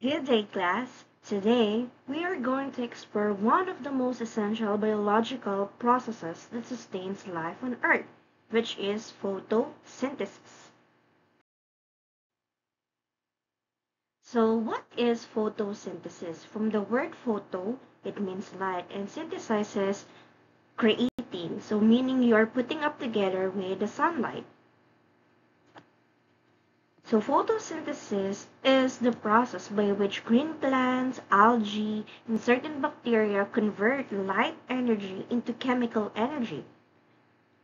Good day, class! Today, we are going to explore one of the most essential biological processes that sustains life on Earth, which is photosynthesis. So, what is photosynthesis? From the word photo, it means light, and synthesizes creating, so meaning you are putting up together with the sunlight. So photosynthesis is the process by which green plants, algae, and certain bacteria convert light energy into chemical energy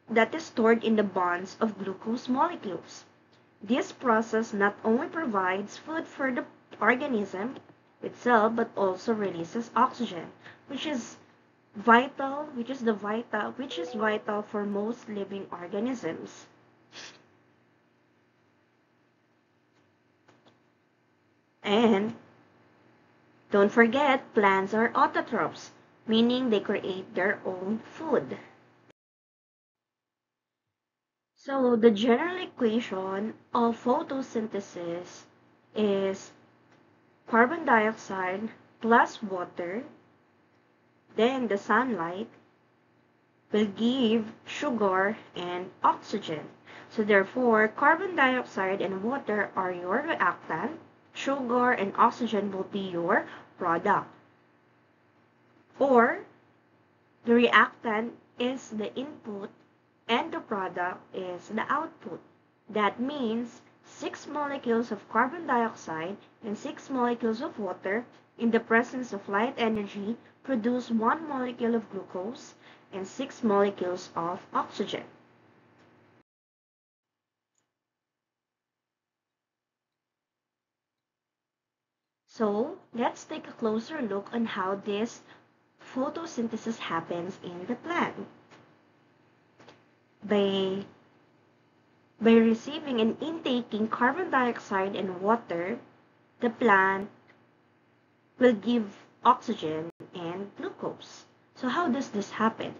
that is stored in the bonds of glucose molecules. This process not only provides food for the organism itself but also releases oxygen, which is vital for most living organisms. And don't forget, plants are autotrophs, meaning they create their own food. So the general equation of photosynthesis is carbon dioxide plus water, then the sunlight will give sugar and oxygen. So therefore, carbon dioxide and water are your reactant, sugar and oxygen will be your product. Or the reactant is the input and the product is the output. That means 6 molecules of carbon dioxide and 6 molecules of water in the presence of light energy produce 1 molecule of glucose and 6 molecules of oxygen. So let's take a closer look on how this photosynthesis happens in the plant. By receiving and intaking carbon dioxide and water, the plant will give oxygen and glucose. So how does this happen?